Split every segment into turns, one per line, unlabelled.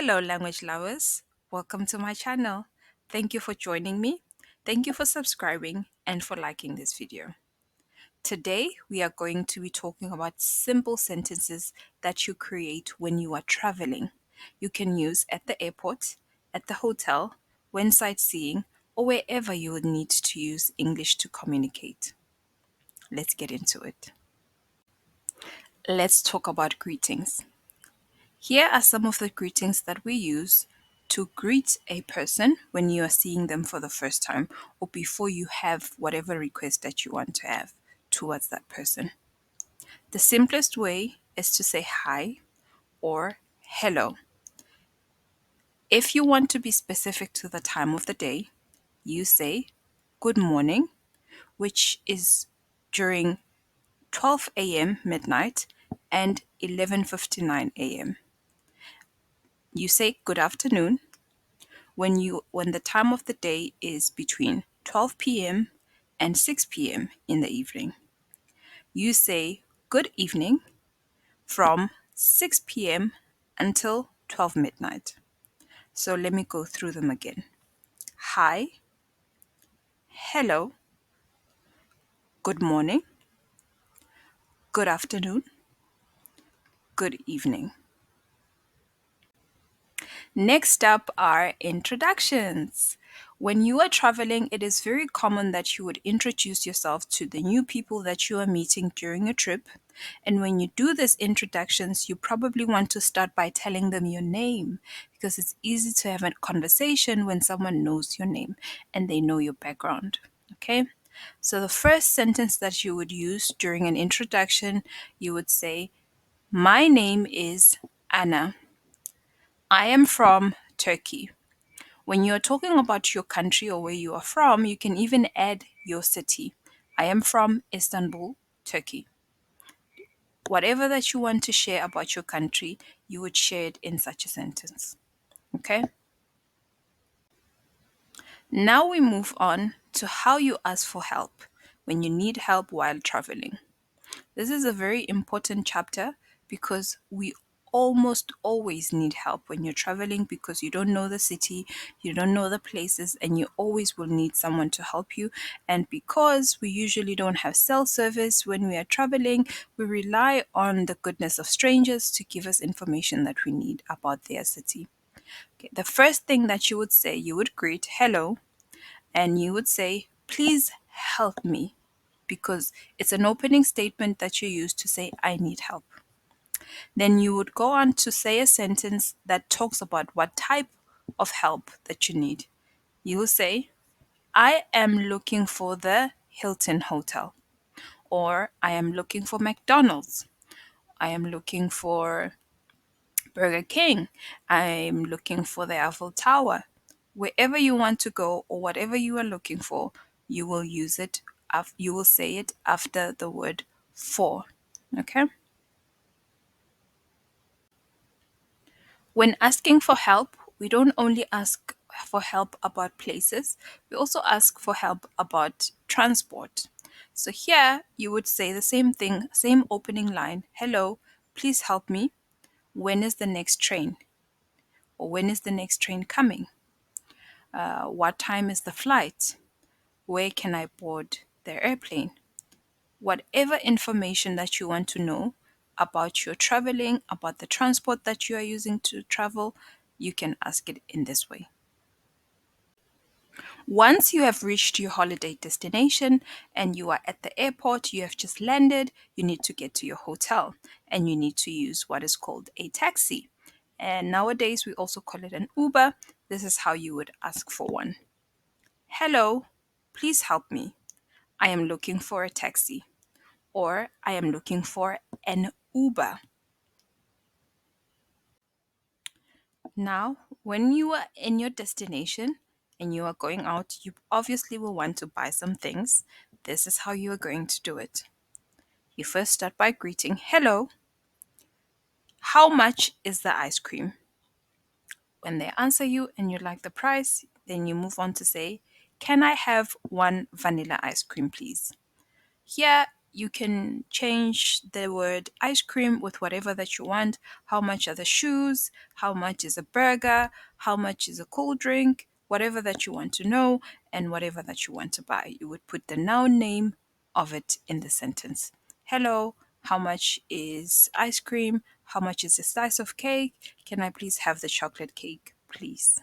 Hello, language lovers. Welcome to my channel. Thank you for joining me. Thank you for subscribing and for liking this video. Today, we are going to be talking about simple sentences that you create when you are traveling. You can use at the airport, at the hotel, when sightseeing, or wherever you would need to use English to communicate. Let's get into it. Let's talk about greetings. Here are some of the greetings that we use to greet a person when you are seeing them for the first time or before you have whatever request that you want to have towards that person. The simplest way is to say hi or hello. If you want to be specific to the time of the day, you say good morning, which is during 12 a.m. midnight and 11:59 a.m. You say good afternoon when the time of the day is between 12 p.m. and 6 p.m. in the evening. You say good evening from 6 p.m. until 12 midnight. So let me go through them again. Hi, hello, good morning, good afternoon, good evening. Next up are introductions. When you are traveling, it is very common that you would introduce yourself to the new people that you are meeting during a trip. And when you do these introductions, you probably want to start by telling them your name because it's easy to have a conversation when someone knows your name and they know your background. Okay? So the first sentence that you would use during an introduction, you would say, "My name is Anna. I am from Turkey." When you're talking about your country or where you are from, you can even add your city. I am from Istanbul, Turkey. Whatever that you want to share about your country, you would share it in such a sentence. Okay? Now we move on to how you ask for help when you need help while traveling. This is a very important chapter because we almost always need help when you're traveling because you don't know the city, you don't know the places, and you always will need someone to help you. And because we usually don't have cell service when we are traveling, we rely on the goodness of strangers to give us information that we need about their city. Okay, the first thing that you would say, you would greet hello, and you would say, "Please help me," because it's an opening statement that you use to say, "I need help." Then you would go on to say a sentence that talks about what type of help that you need. You will say, "I am looking for the Hilton Hotel," or "I am looking for McDonald's," "I am looking for Burger King," "I'm looking for the Eiffel Tower." Wherever you want to go or whatever you are looking for, you will use it, you will say it after the word for. Okay? When asking for help, we don't only ask for help about places, we also ask for help about transport. So here you would say the same thing, same opening line. "Hello, please help me. When is the next train?" Or "When is the next train coming?" What time is the flight? Where can I board the airplane? Whatever information that you want to know about your traveling, about the transport that you are using to travel, you can ask it in this way. Once you have reached your holiday destination and you are at the airport, you have just landed, you need to get to your hotel and you need to use what is called a taxi. And nowadays we also call it an Uber. This is how you would ask for one. "Hello, please help me. I am looking for a taxi," or "I am looking for an Uber." Now, when you are in your destination and you are going out, you obviously will want to buy some things. This is how you are going to do it. You first start by greeting, "Hello, how much is the ice cream?" When they answer you and you like the price, then you move on to say, "Can I have one vanilla ice cream, please?" Here, you can change the word ice cream with whatever that you want. How much are the shoes? How much is a burger? How much is a cold drink? Whatever that you want to know and whatever that you want to buy. You would put the noun name of it in the sentence. Hello, how much is ice cream? How much is a slice of cake? Can I please have the chocolate cake, please?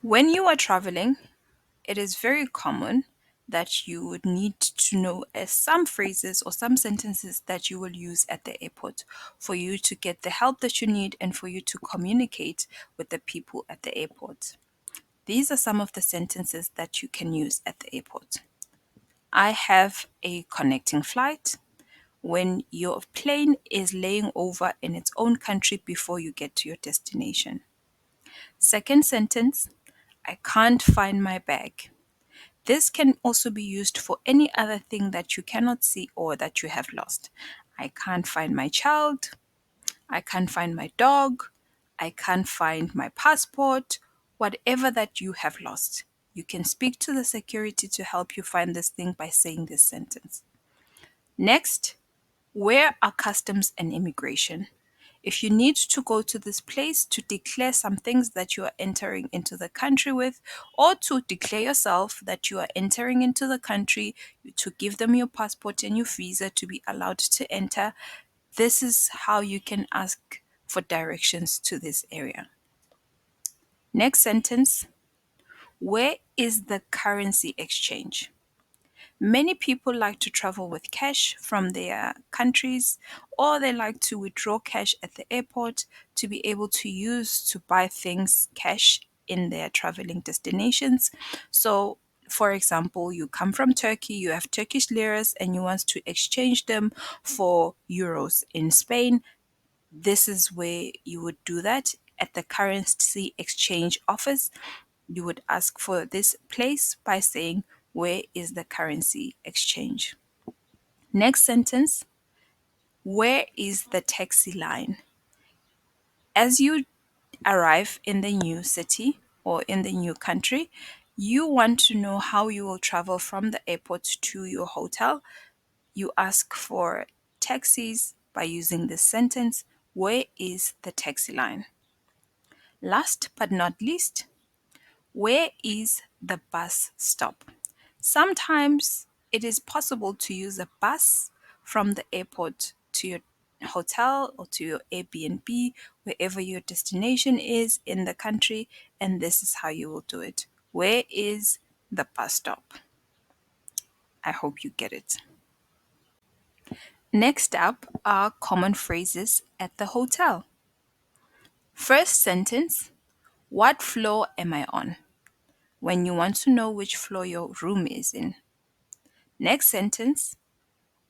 When you are traveling, it is very common that you would need to know some phrases or some sentences that you will use at the airport for you to get the help that you need and for you to communicate with the people at the airport. These are some of the sentences that you can use at the airport. I have a connecting flight. When your plane is laying over in its own country before you get to your destination. Second sentence, I can't find my bag. This can also be used for any other thing that you cannot see or that you have lost. I can't find my child. I can't find my dog. I can't find my passport. Whatever that you have lost. You can speak to the security to help you find this thing by saying this sentence. Next, where are customs and immigration? If you need to go to this place to declare some things that you are entering into the country with, or to declare yourself that you are entering into the country, to give them your passport and your visa to be allowed to enter, this is how you can ask for directions to this area. Next sentence, where is the currency exchange? Many people like to travel with cash from their countries, or they like to withdraw cash at the airport to be able to use to buy things cash in their traveling destinations. So, for example, you come from Turkey, you have Turkish liras, and you want to exchange them for euros in Spain. This is where you would do that at the currency exchange office. You would ask for this place by saying, where is the currency exchange? Next sentence, where is the taxi line? As you arrive in the new city or in the new country, you want to know how you will travel from the airport to your hotel. You ask for taxis by using this sentence, where is the taxi line? Last but not least, where is the bus stop? Sometimes it is possible to use a bus from the airport to your hotel or to your Airbnb, wherever your destination is in the country, and this is how you will do it. Where is the bus stop? I hope you get it. Next up are common phrases at the hotel. First sentence, what floor am I on? When you want to know which floor your room is in. Next sentence,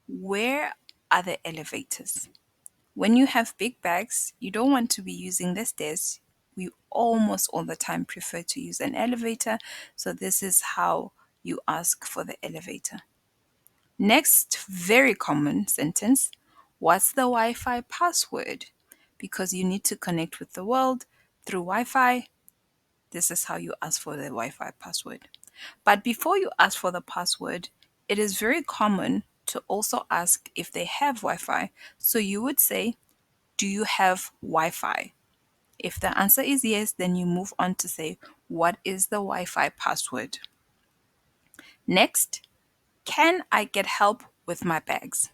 where are the elevators? When you have big bags, you don't want to be using the stairs. We almost all the time prefer to use an elevator. So, this is how you ask for the elevator. Next, very common sentence, what's the Wi Fi password? Because you need to connect with the world through Wi Fi. This is how you ask for the Wi Fi password. But before you ask for the password, it is very common to also ask if they have Wi Fi. So you would say, do you have Wi Fi? If the answer is yes, then you move on to say, what is the Wi Fi password? Next, can I get help with my bags?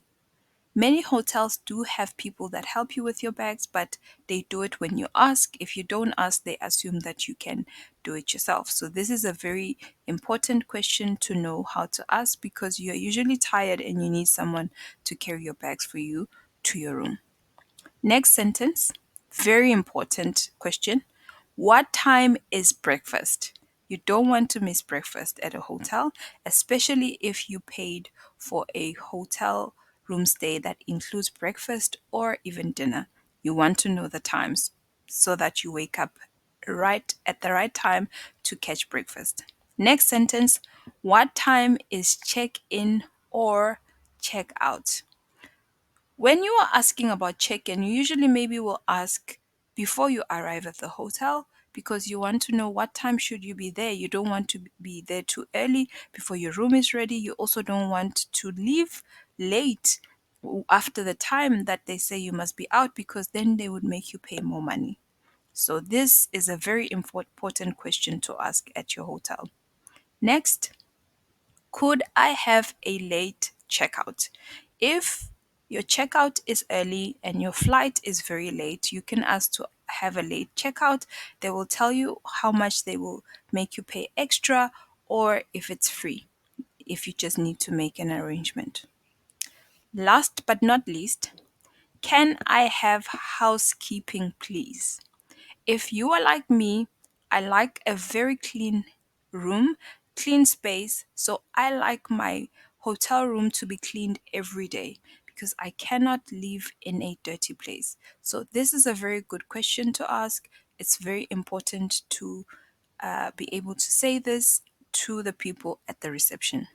Many hotels do have people that help you with your bags, but they do it when you ask. If you don't ask, they assume that you can do it yourself. So, this is a very important question to know how to ask because you're usually tired and you need someone to carry your bags for you to your room. Next sentence, very important question. What time is breakfast? You don't want to miss breakfast at a hotel, especially if you paid for a hotel room stay that includes breakfast or even dinner. You want to know the times so that you wake up right at the right time to catch breakfast. Next sentence, what time is check in or check out? When you are asking about check in, you usually maybe will ask before you arrive at the hotel because you want to know what time should you be there. You don't want to be there too early before your room is ready. You also don't want to leave late after the time that they say you must be out, because then they would make you pay more money. So this is a very important question to ask at your hotel. Next, could I have a late checkout? If your checkout is early and your flight is very late, you can ask to have a late checkout. They will tell you how much they will make you pay extra, or if it's free, if you just need to make an arrangement. Last but not least, can I have housekeeping, please? If you are like me, I like a very clean room, clean space. So I like my hotel room to be cleaned every day because I cannot live in a dirty place. So this is a very good question to ask. It's very important to be able to say this to the people at the reception.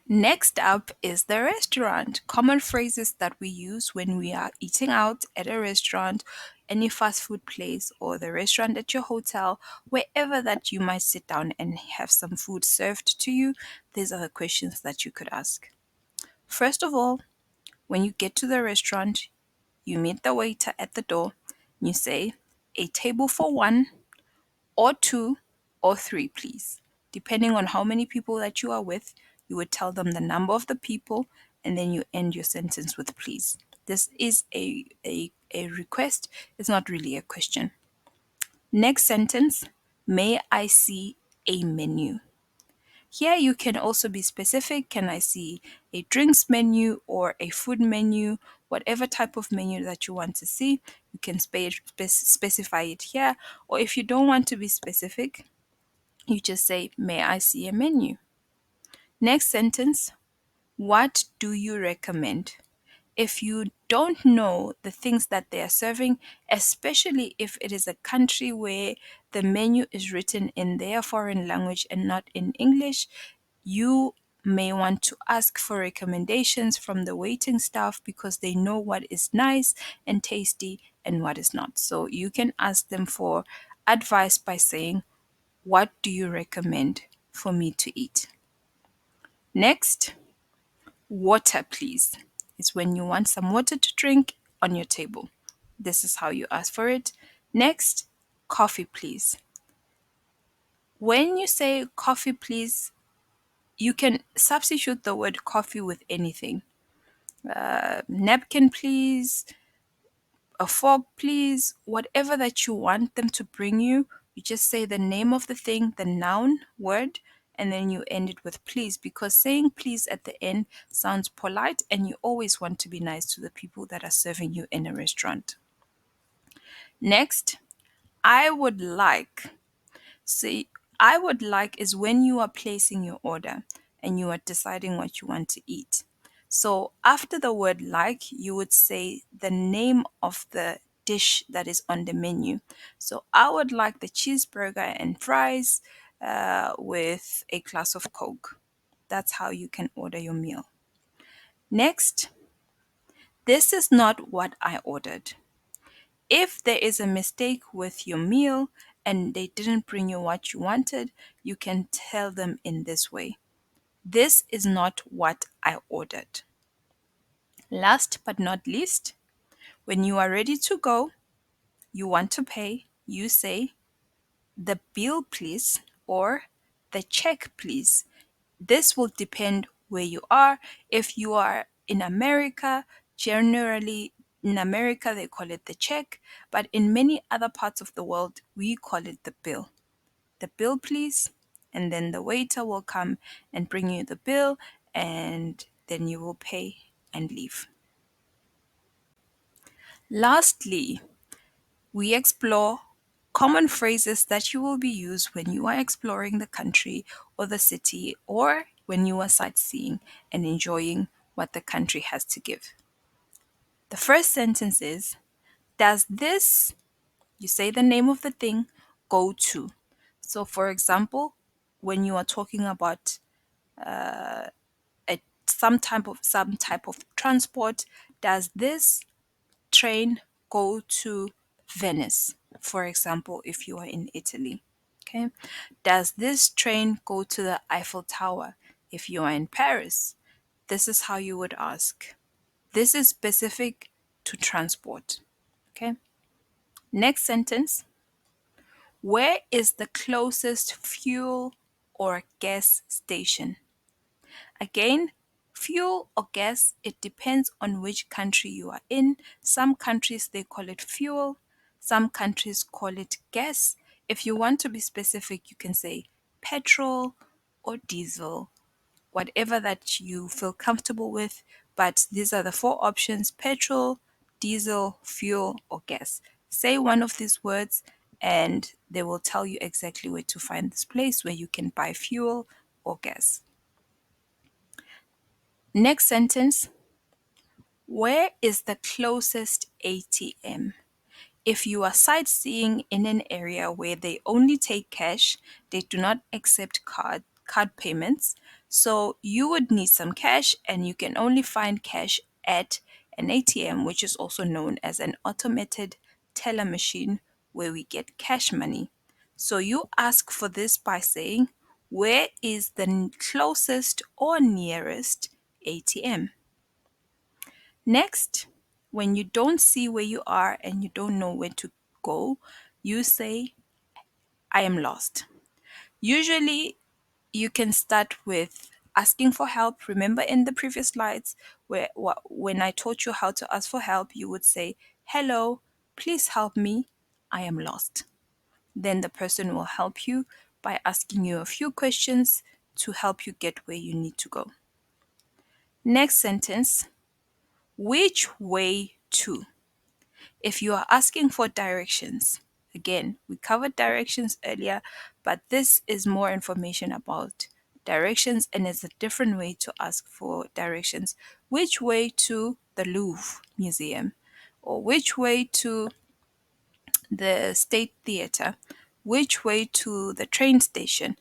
Next up is the restaurant. Common phrases that we use when we are eating out at a restaurant, any fast food place, or the restaurant at your hotel, wherever that you might sit down and have some food served to you. These are the questions that you could ask. First of all, when you get to the restaurant, you meet the waiter at the door. You say, a table for one, or two, or three, please. Depending on how many people that you are with, you would tell them the number of the people and then you end your sentence with please. This is a request, it's not really a question. Next sentence, may I see a menu? Here you can also be specific. Can I see a drinks menu or a food menu? Whatever type of menu that you want to see, you can specify it here. Or if you don't want to be specific, you just say, may I see a menu? Next sentence, what do you recommend? If you don't know the things that they are serving, especially if it is a country where the menu is written in their foreign language and not in English, you may want to ask for recommendations from the waiting staff because they know what is nice and tasty and what is not. So you can ask them for advice by saying, what do you recommend for me to eat? Next, water, please. It's when you want some water to drink on your table. This is how you ask for it. Next, coffee, please. When you say coffee, please, you can substitute the word coffee with anything. Napkin, please, a fork, please, whatever that you want them to bring you. You just say the name of the thing, the noun word, and then you end it with please, because saying please at the end sounds polite and you always want to be nice to the people that are serving you in a restaurant. Next, I would like. See, I would like is when you are placing your order and you are deciding what you want to eat. So after the word like, you would say the name of the dish that is on the menu. So I would like the cheeseburger and fries with a glass of Coke. That's how you can order your meal. Next, this is not what I ordered. If there is a mistake with your meal and they didn't bring you what you wanted, you can tell them in this way. This is not what I ordered. Last but not least, when you are ready to go, you want to pay, you say, the bill, please, or the check, please. This will depend where you are. If you are in America, generally in America they call it the check, but in many other parts of the world we call it the bill. The bill, please, and then the waiter will come and bring you the bill, and then you will pay and leave. Lastly, we explore common phrases that you will be used when you are exploring the country or the city or when you are sightseeing and enjoying what the country has to give. The first sentence is, does this, you say the name of the thing, go to? So, for example, when you are talking about a, some type of transport, does this train go to Venice, for example, if you are in Italy. Okay. Does this train go to the Eiffel Tower if you are in Paris? This is how you would ask. This is specific to transport. Okay. Next sentence. Where is the closest fuel or gas station? Again, fuel or gas, it depends on which country you are in. Some countries they call it fuel, some countries call it gas. If you want to be specific, you can say petrol or diesel, whatever that you feel comfortable with. But these are the four options: petrol, diesel, fuel, or gas. Say one of these words, and they will tell you exactly where to find this place where you can buy fuel or gas. Next sentence. Where is the closest ATM? If you are sightseeing in an area where they only take cash, they do not accept card payments. So you would need some cash, and you can only find cash at an ATM, which is also known as an automated teller machine where we get cash money. So you ask for this by saying, where is the closest or nearest ATM? Next, when you don't see where you are and you don't know where to go, you say, I am lost. Usually, you can start with asking for help. Remember in the previous slides when I taught you how to ask for help, you would say, hello, please help me. I am lost. Then the person will help you by asking you a few questions to help you get where you need to go. Next sentence, which way to? If you are asking for directions, again, we covered directions earlier, but this is more information about directions and it's a different way to ask for directions. Which way to the Louvre Museum? Or which way to the State Theatre? Which way to the train station?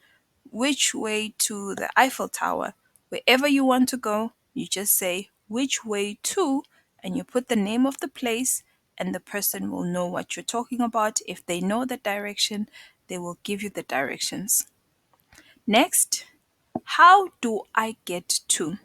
Which way to the Eiffel Tower? Wherever you want to go, you just say which way to, and you put the name of the place, and the person will know what you're talking about. If they know the direction, they will give you the directions. Next, how do I get to?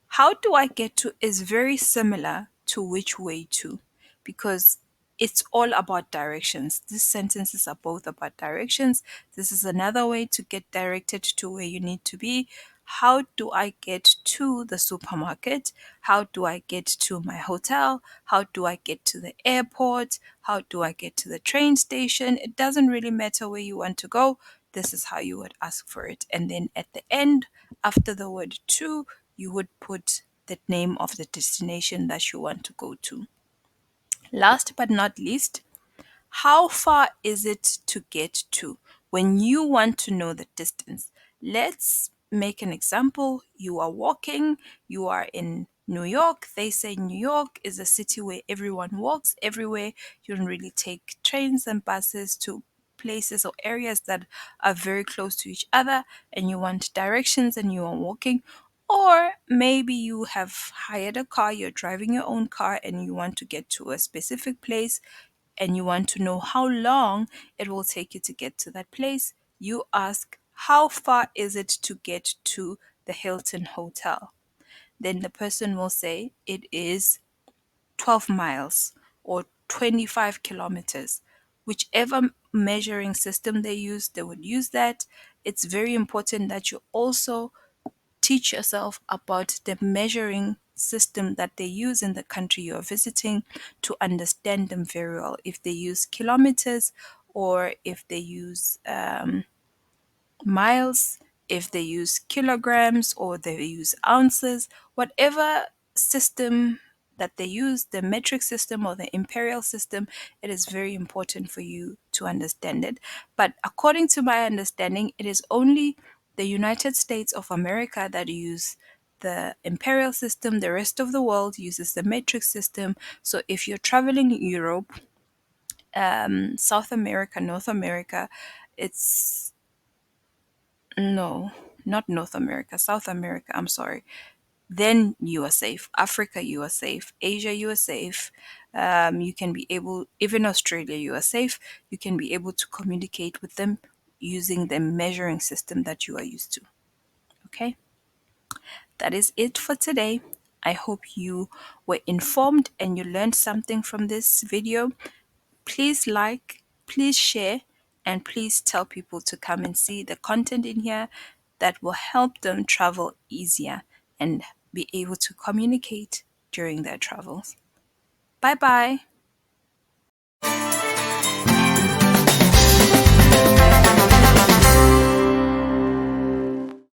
How do I get to is very similar to which way to, because it's all about directions. These sentences are both about directions. This is another way to get directed to where you need to be. How do I get to the supermarket? How do I get to my hotel? How do I get to the airport? How do I get to the train station? It doesn't really matter where you want to go. This is how you would ask for it. And then at the end, after the word to, you would put the name of the destination that you want to go to. Last but not least, how far is it to get to? When you want to know the distance, let's make an example. You are walking, you are in New York. They say New York is a city where everyone walks everywhere. You don't really take trains and buses to places or areas that are very close to each other, and you want directions and you are walking. Or maybe you have hired a car, you're driving your own car, and you want to get to a specific place and you want to know how long it will take you to get to that place, you ask, how far is it to get to the Hilton Hotel? Then the person will say, it is 12 miles or 25 kilometers. Whichever measuring system they use, they would use that. It's very important that you also teach yourself about the measuring system that they use in the country you're visiting to understand them very well. If they use kilometers or if they use miles, if they use kilograms or they use ounces, whatever system that they use, the metric system or the imperial system, it is very important for you to understand it. But according to my understanding, it is only the United States of America that use the imperial system. The rest of the world uses the metric system. So if you're traveling Europe, South America, North America, it's no, not North America, South America. I'm sorry. then you are safe. Africa, you are safe. Asia, you are safe. You can be able, even Australia, you are safe. You can be able to communicate with them using the measuring system that you are used to. Okay, that is it for today. I hope you were informed and you learned something from this video. Please like, please share, and please tell people to come and see the content in here that will help them travel easier and be able to communicate during their travels. Bye bye.